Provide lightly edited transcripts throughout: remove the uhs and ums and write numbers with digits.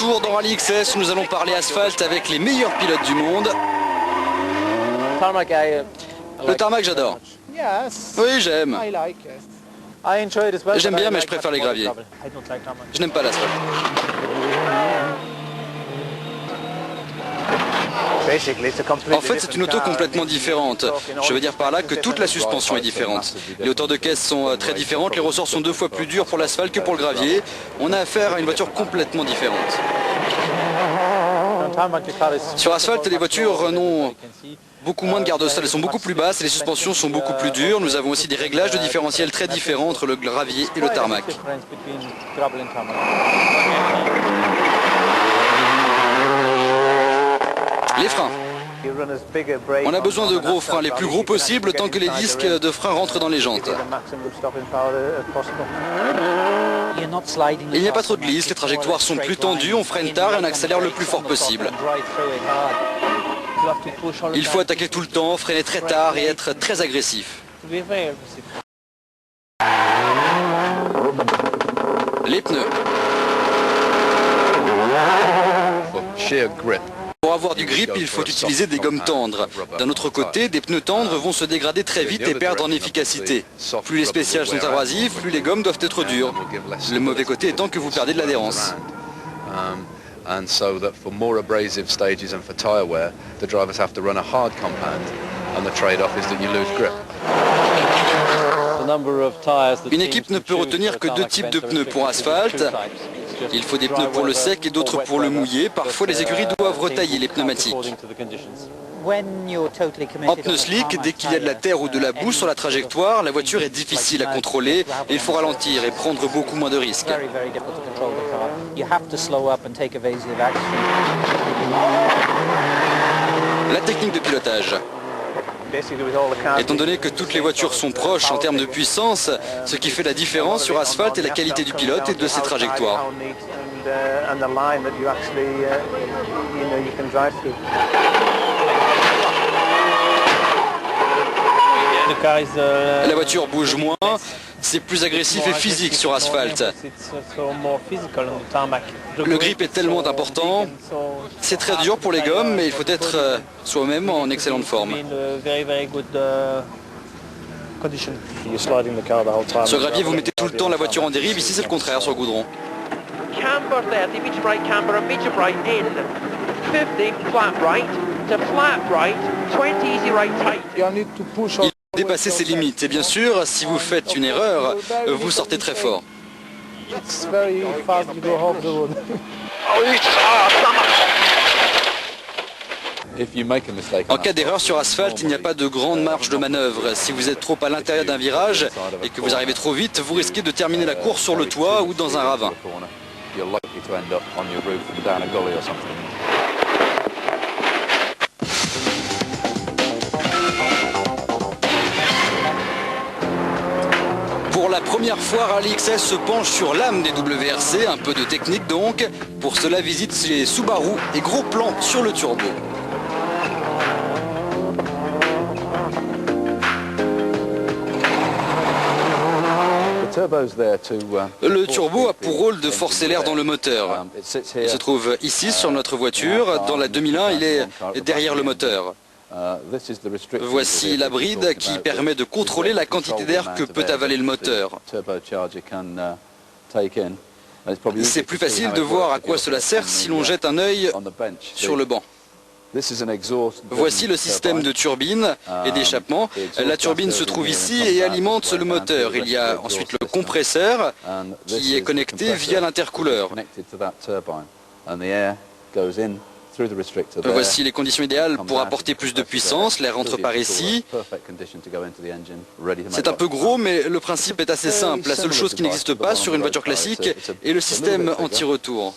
retour dans Rally XS, nous allons parler asphalte avec les meilleurs pilotes du monde. Le tarmac, j'adore. Oui, j'aime. J'aime bien, mais je préfère les graviers. Je n'aime pas l'asphalte. En fait, c'est une auto complètement différente. Je veux dire par là que toute la suspension est différente. Les hauteurs de caisse sont très différentes, les ressorts sont 2 fois plus durs pour l'asphalte que pour le gravier. On a affaire à une voiture complètement différente. Sur asphalte, les voitures n'ont beaucoup moins de garde-sol, elles sont beaucoup plus basses et les suspensions sont beaucoup plus dures. Nous avons aussi des réglages de différentiel très différents entre le gravier et le tarmac. Les freins. On a besoin de gros freins, les plus gros possibles, tant que les disques de frein rentrent dans les jantes. Il n'y a pas trop de glisse, les trajectoires sont plus tendues, on freine tard et on accélère le plus fort possible. Il faut attaquer tout le temps, freiner très tard et être très agressif. Les pneus. Pour avoir du grip, il faut utiliser des gommes tendres. D'un autre côté, des pneus tendres vont se dégrader très vite et perdre en efficacité. Plus les spéciales sont abrasives, plus les gommes doivent être dures. Le mauvais côté étant que vous perdez de l'adhérence. And so that for more abrasive stages and for tyre wear, the drivers have to run a hard compound, and the trade-off is that you lose grip. Une équipe ne peut retenir que 2 types de pneus pour asphalte. Il faut des pneus pour le sec et d'autres pour le mouillé. Parfois, les écuries doivent retailler les pneumatiques. En pneus slick, dès qu'il y a de la terre ou de la boue sur la trajectoire, la voiture est difficile à contrôler et il faut ralentir et prendre beaucoup moins de risques. La technique de pilotage. Étant donné que toutes les voitures sont proches en termes de puissance, ce qui fait la différence sur asphalte est la qualité du pilote et de ses trajectoires. La voiture bouge moins, c'est plus agressif et physique sur asphalte. Le grip est tellement important, c'est très dur pour les gommes, mais il faut être soi-même en excellente forme. Sur gravier, vous mettez tout le temps la voiture en dérive, ici c'est le contraire sur goudron. Il faut dépasser ses limites et bien sûr, si vous faites une erreur, vous sortez très fort. En cas d'erreur sur asphalte, il n'y a pas de grande marge de manœuvre. Si vous êtes trop à l'intérieur d'un virage et que vous arrivez trop vite, vous risquez de terminer la course sur le toit ou dans un ravin. Pour la première fois, Rally XS se penche sur l'âme des WRC, un peu de technique donc. Pour cela, visite chez Subaru et gros plan sur le turbo. Le turbo a pour rôle de forcer l'air dans le moteur. Il se trouve ici sur notre voiture. Dans la 2001, il est derrière le moteur. Voici la bride qui permet de contrôler la quantité d'air que peut avaler le moteur. C'est plus facile de voir à quoi cela sert si l'on jette un œil sur le banc. Voici le système de turbine et d'échappement. La turbine se trouve ici et alimente le moteur. Il y a ensuite le compresseur qui est connecté via l'intercooleur. Voici les conditions idéales pour apporter plus de puissance. L'air rentre par ici. C'est un peu gros, mais le principe est assez simple. La seule chose qui n'existe pas sur une voiture classique est le système anti-retour.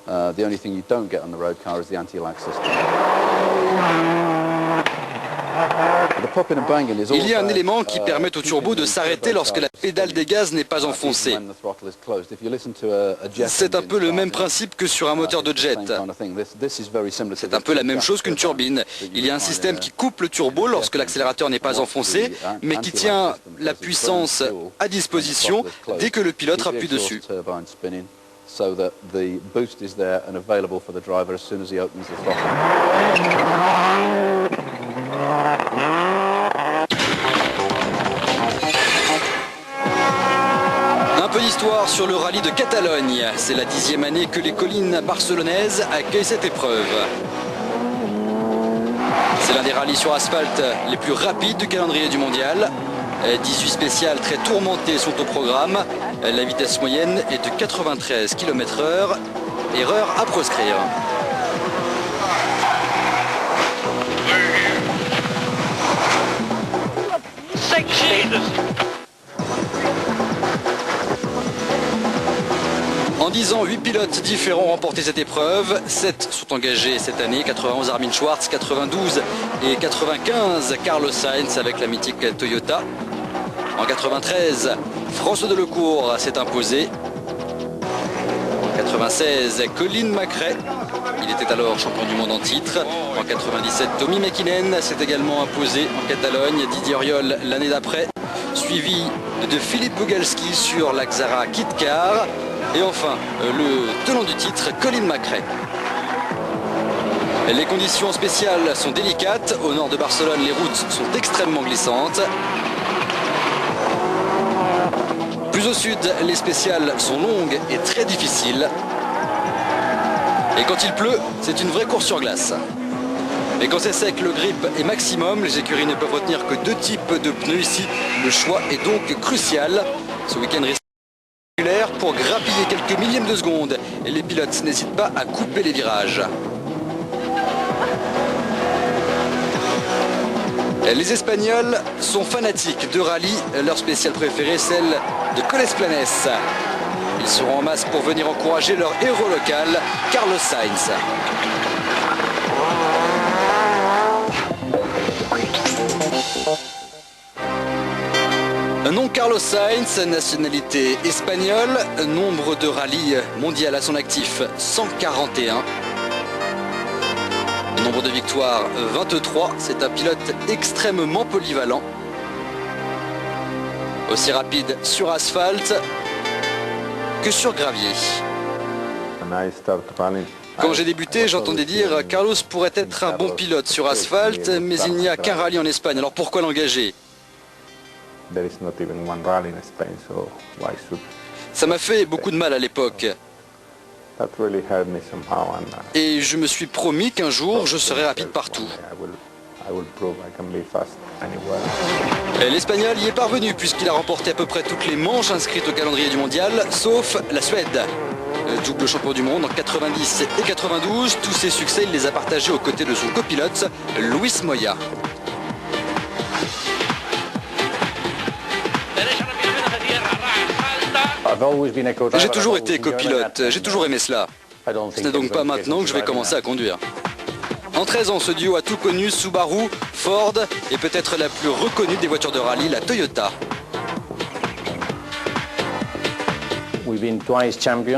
The only thing you don't get on the road car is the anti-lag system. Il y a un élément qui permet au turbo de s'arrêter lorsque la pédale des gaz n'est pas enfoncée. C'est un peu le même principe que sur un moteur de jet. C'est un peu la même chose qu'une turbine. Il y a un système qui coupe le turbo lorsque l'accélérateur n'est pas enfoncé, mais qui tient la puissance à disposition dès que le pilote appuie dessus. so that the boost is there and available for the driver as soon as he opens the throttle. Un peu d'histoire sur le rallye de Catalogne. C'est la 10e année que les collines barcelonaises accueillent cette épreuve. C'est l'un des rallyes sur asphalte les plus rapides du calendrier du mondial. 18 spéciales très tourmentées sont au programme. La vitesse moyenne est de 93 km/h. Erreur à proscrire. En 10 ans, 8 pilotes différents ont remporté cette épreuve. 7 sont engagés cette année, 91 Armin Schwartz, 92 et 95 Carlos Sainz avec la mythique Toyota. En 93, François Delecourt s'est imposé. En 96, Colin McRae, il était alors champion du monde en titre. En 97, Tommy Mäkinen s'est également imposé en Catalogne. Didier Auriol l'année d'après, suivi de Philippe Bugalski sur la Xara Kit-Car. Et enfin, le tenant du titre, Colin McRae. Les conditions spéciales sont délicates. Au nord de Barcelone, les routes sont extrêmement glissantes. Plus au sud, les spéciales sont longues et très difficiles. Et quand il pleut, c'est une vraie course sur glace. Et quand c'est sec, le grip est maximum. Les écuries ne peuvent retenir que 2 types de pneus ici. Le choix est donc crucial. Ce week-end risque pour grappiller quelques millièmes de seconde. Et les pilotes n'hésitent pas à couper les virages. Les Espagnols sont fanatiques de rallye. Leur spéciale préférée, celle de Coles Planes. Ils seront en masse pour venir encourager leur héros local, Carlos Sainz. Nom Carlos Sainz, nationalité espagnole, nombre de rallyes mondial à son actif, 141. Nombre de victoires, 23. C'est un pilote extrêmement polyvalent. Aussi rapide sur asphalte que sur gravier. Quand j'ai débuté, j'entendais dire Carlos pourrait être un bon pilote sur asphalte, mais il n'y a qu'un rallye en Espagne, alors pourquoi l'engager? Ça m'a fait beaucoup de mal à l'époque. Et je me suis promis qu'un jour, je serai rapide partout. L'Espagnol y est parvenu puisqu'il a remporté à peu près toutes les manches inscrites au calendrier du mondial, sauf la Suède. Double champion du monde en 90 et 92. Tous ses succès, il les a partagés aux côtés de son copilote, Luis Moya. J'ai toujours été copilote, j'ai toujours aimé cela. Ce n'est donc pas maintenant que je vais commencer à conduire. En 13 ans, ce duo a tout connu, Subaru, Ford et peut-être la plus reconnue des voitures de rallye, la Toyota.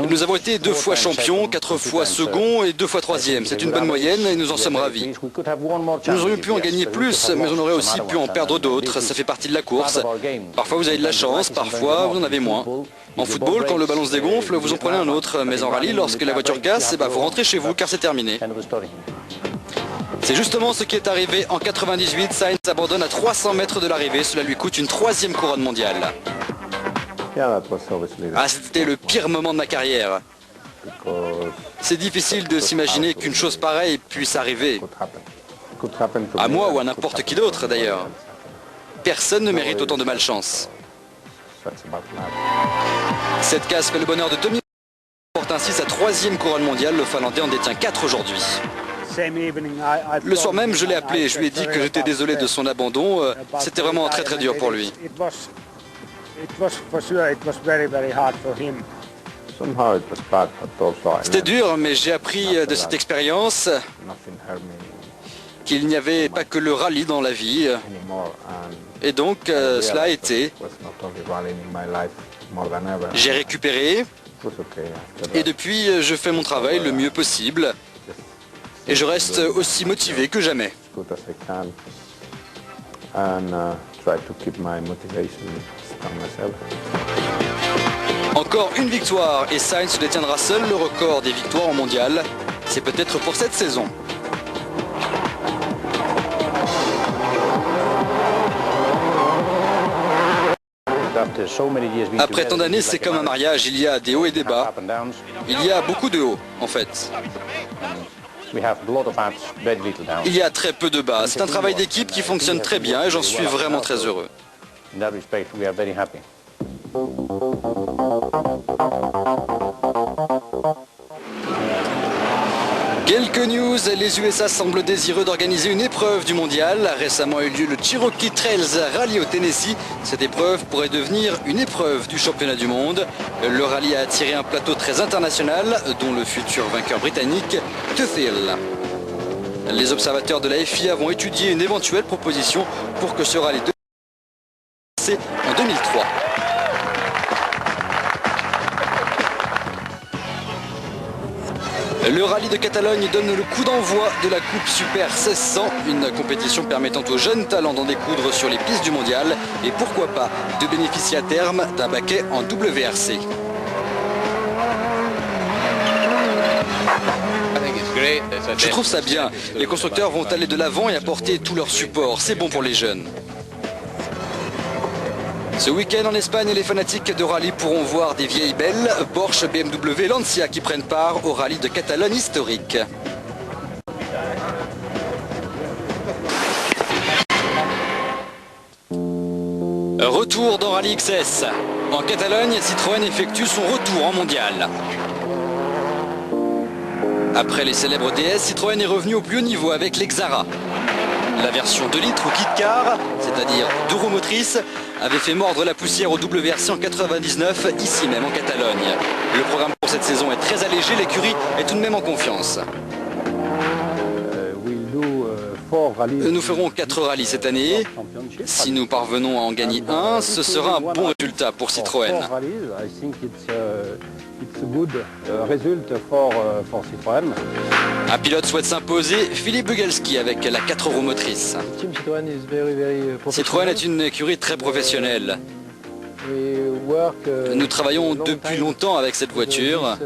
Nous avons été 2 fois champions, 4 fois seconds et 2 fois troisième. C'est une bonne moyenne et nous en sommes ravis. Nous aurions pu en gagner plus, mais on aurait aussi pu en perdre d'autres. Ça fait partie de la course. Parfois vous avez de la chance, parfois vous en avez moins. En football, quand le ballon se dégonfle, vous en prenez un autre. Mais en rallye, lorsque la voiture casse, vous rentrez chez vous car c'est terminé. C'est justement ce qui est arrivé en 98. Sainz abandonne à 300 mètres de l'arrivée. Cela lui coûte une 3e couronne mondiale. Ah, c'était le pire moment de ma carrière. C'est difficile de s'imaginer qu'une chose pareille puisse arriver. À moi ou à n'importe qui d'autre d'ailleurs. Personne ne mérite autant de malchance. Cette casse fait le bonheur de Tommy. Il porte ainsi sa 3e couronne mondiale. Le Finlandais en détient 4 aujourd'hui. Le soir même, je l'ai appelé. Je lui ai dit que j'étais désolé de son abandon. C'était vraiment très très dur pour lui. C'était dur, mais j'ai appris de cette expérience qu'il n'y avait pas que le rallye dans la vie. Et donc, cela a été. J'ai récupéré. Et depuis, je fais mon travail le mieux possible. Et je reste aussi motivé que jamais. Encore une victoire et Sainz détiendra seul le record des victoires en mondial. C'est peut-être pour cette saison. Après tant d'années, c'est comme un mariage, il y a des hauts et des bas. Il y a beaucoup de hauts, en fait. Il y a très peu de bas. C'est un travail d'équipe qui fonctionne très bien et j'en suis vraiment très heureux. Quelques news, les USA semblent désireux d'organiser une épreuve du mondial. Récemment a eu lieu le Cherokee Trails Rally au Tennessee. Cette épreuve pourrait devenir une épreuve du championnat du monde. Le rallye a attiré un plateau très international, dont le futur vainqueur britannique, Tuthill. Les observateurs de la FIA vont étudier une éventuelle proposition pour que ce rallye devienne en 2003. Le rallye de Catalogne donne le coup d'envoi de la Coupe Super 1600, une compétition permettant aux jeunes talents d'en découdre sur les pistes du mondial et pourquoi pas de bénéficier à terme d'un baquet en WRC. Je trouve ça bien. Les constructeurs vont aller de l'avant et apporter tout leur support. C'est bon pour les jeunes. Ce week-end en Espagne, les fanatiques de rallye pourront voir des vieilles belles, Porsche, BMW et Lancia qui prennent part au rallye de Catalogne historique. Retour dans Rallye XS. En Catalogne, Citroën effectue son retour en mondial. Après les célèbres DS, Citroën est revenu au plus haut niveau avec l'Exara. La version 2 litres ou kit car, c'est-à-dire 2 roues motrices, avait fait mordre la poussière au WRC en 99, ici même en Catalogne. Le programme pour cette saison est très allégé, l'écurie est tout de même en confiance. Nous ferons 4 rallyes cette année. Si nous parvenons à en gagner un, ce sera un bon résultat pour Citroën. Un pilote souhaite s'imposer, Philippe Bugalski avec la 4 roues motrices. Citroën est une écurie très professionnelle. Nous travaillons depuis longtemps avec cette voiture.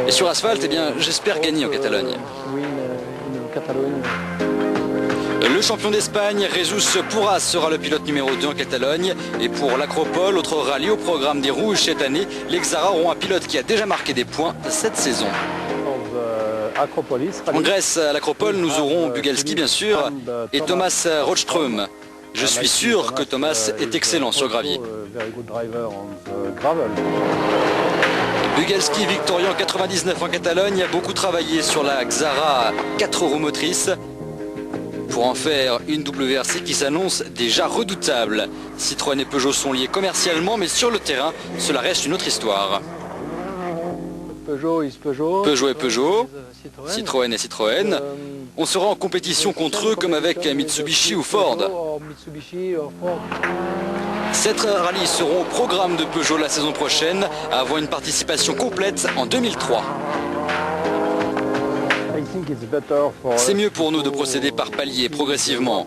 Et sur asphalte, eh bien, j'espère gagner en Catalogne. Le champion d'Espagne, Jesus Pourras, sera le pilote numéro 2 en Catalogne. Et pour l'Acropole, autre rallye au programme des Rouges cette année, les Xara auront un pilote qui a déjà marqué des points cette saison. En Grèce, à l'Acropole, nous aurons Bugalski bien sûr et Thomas Rothström. Je suis sûr que Thomas est excellent sur gravier. Bugalski, victorieux en 99 en Catalogne, a beaucoup travaillé sur la Xara 4 roues motrices pour en faire une WRC qui s'annonce déjà redoutable. Citroën et Peugeot sont liés commercialement, mais sur le terrain, cela reste une autre histoire. Peugeot et Peugeot, Citroën et Citroën. On sera en compétition contre eux comme avec Mitsubishi ou Ford. 7 rallyes seront au programme de Peugeot la saison prochaine, avant une participation complète en 2003. C'est mieux pour nous de procéder par paliers, progressivement.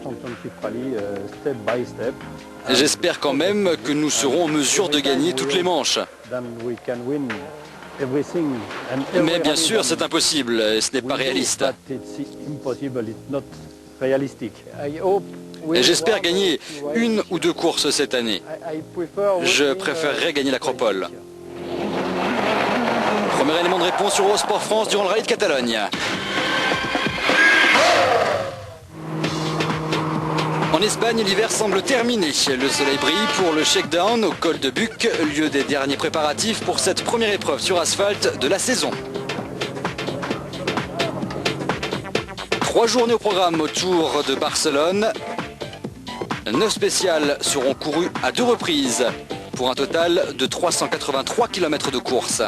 J'espère quand même que nous serons en mesure de gagner toutes les manches. Mais bien sûr, c'est impossible, et ce n'est pas réaliste. Et j'espère gagner 1 ou 2 courses cette année. Je préférerais gagner l'Acropole. Premier élément de réponse sur Eurosport France durant le rallye de Catalogne. En Espagne, l'hiver semble terminé. Le soleil brille pour le shakedown au col de Buc, lieu des derniers préparatifs pour cette première épreuve sur asphalte de la saison. 3 journées au programme autour de Barcelone. 9 spéciales seront courues à 2 reprises pour un total de 383 km de course.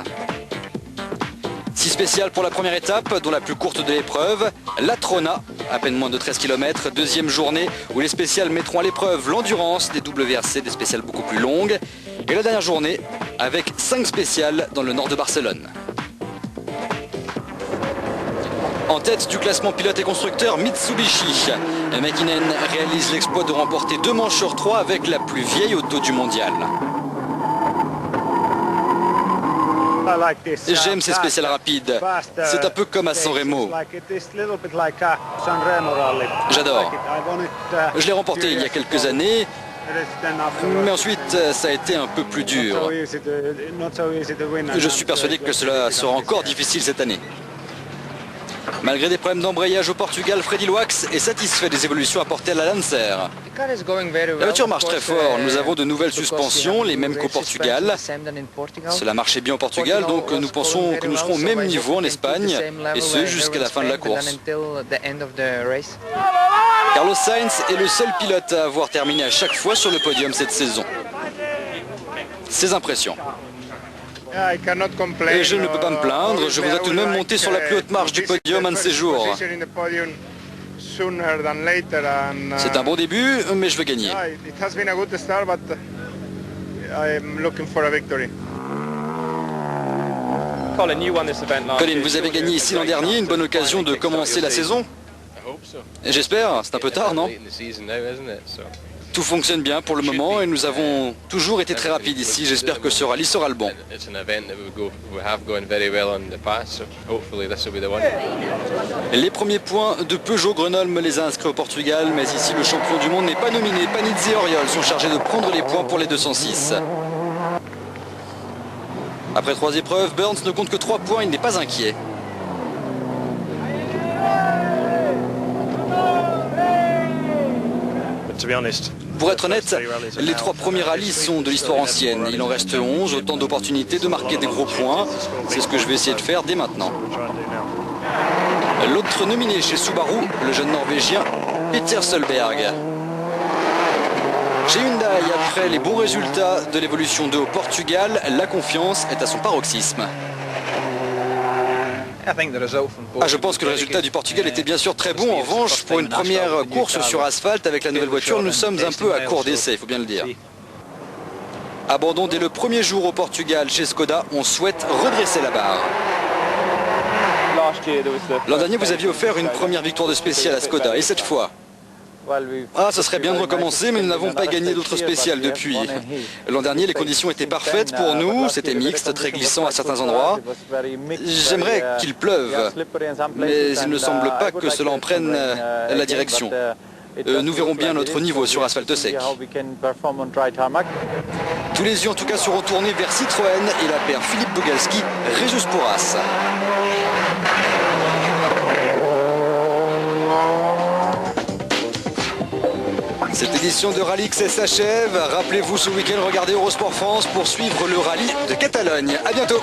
6 spéciales pour la première étape, dont la plus courte de l'épreuve, la Trona, à peine moins de 13 km, deuxième journée où les spéciales mettront à l'épreuve l'endurance des WRC, des spéciales beaucoup plus longues, et la dernière journée avec 5 spéciales dans le nord de Barcelone. En tête du classement pilote et constructeur, Mitsubishi. Mäkinen réalise l'exploit de remporter 2 manches sur 3 avec la plus vieille auto du mondial. J'aime ces spéciales rapides. C'est un peu comme à San Remo. J'adore. Je l'ai remporté il y a quelques années, mais ensuite ça a été un peu plus dur. Je suis persuadé que cela sera encore difficile cette année. Malgré des problèmes d'embrayage au Portugal, Freddy Loax est satisfait des évolutions apportées à la Lancer. La voiture marche très fort. Nous avons de nouvelles suspensions, les mêmes qu'au Portugal. Cela marchait bien au Portugal, donc nous pensons que nous serons au même niveau en Espagne, et ce jusqu'à la fin de la course. Carlos Sainz est le seul pilote à avoir terminé à chaque fois sur le podium cette saison. Ses impressions. Et je ne peux pas me plaindre, je voudrais tout de même monter sur la plus haute marche du podium un de ces jours. C'est un bon début, mais je veux gagner. Colin, vous avez gagné ici l'an dernier, une bonne occasion de commencer la saison. J'espère, c'est un peu tard, non? Tout fonctionne bien pour le moment et nous avons toujours été très rapides ici. J'espère que ce rallye sera le bon. Les premiers points de Peugeot Grenoble me les a inscrits au Portugal, mais ici le champion du monde n'est pas nominé. Panizzi et Oriol sont chargés de prendre les points pour les 206. Après 3 épreuves, Burns ne compte que 3 points, il n'est pas inquiet. Pour être honnête, les 3 premiers rallyes sont de l'histoire ancienne. Il en reste 11, autant d'opportunités de marquer des gros points. C'est ce que je vais essayer de faire dès maintenant. L'autre nominé chez Subaru, le jeune Norvégien Peter Solberg. Chez Hyundai, après les bons résultats de l'évolution 2 au Portugal, la confiance est à son paroxysme. Je pense que le résultat du Portugal était bien sûr très bon. En revanche, pour une première course sur asphalte avec la nouvelle voiture, nous sommes un peu à court d'essai, il faut bien le dire. Abandon dès le premier jour au Portugal chez Skoda, on souhaite redresser la barre. L'an dernier, vous aviez offert une première victoire de spécial à Skoda, et cette fois, ça serait bien de recommencer, mais nous n'avons pas gagné d'autres spéciales depuis. L'an dernier, les conditions étaient parfaites pour nous, c'était mixte, très glissant à certains endroits. J'aimerais qu'il pleuve, mais il ne semble pas que cela en prenne la direction. Nous verrons bien notre niveau sur asphalte sec. Tous les yeux en tout cas seront tournés vers Citroën et la paire Philippe Bogalski, Régis Pourras. Cette édition de Rallye XS s'achève. Rappelez-vous ce week-end, regardez Eurosport France pour suivre le rallye de Catalogne. A bientôt.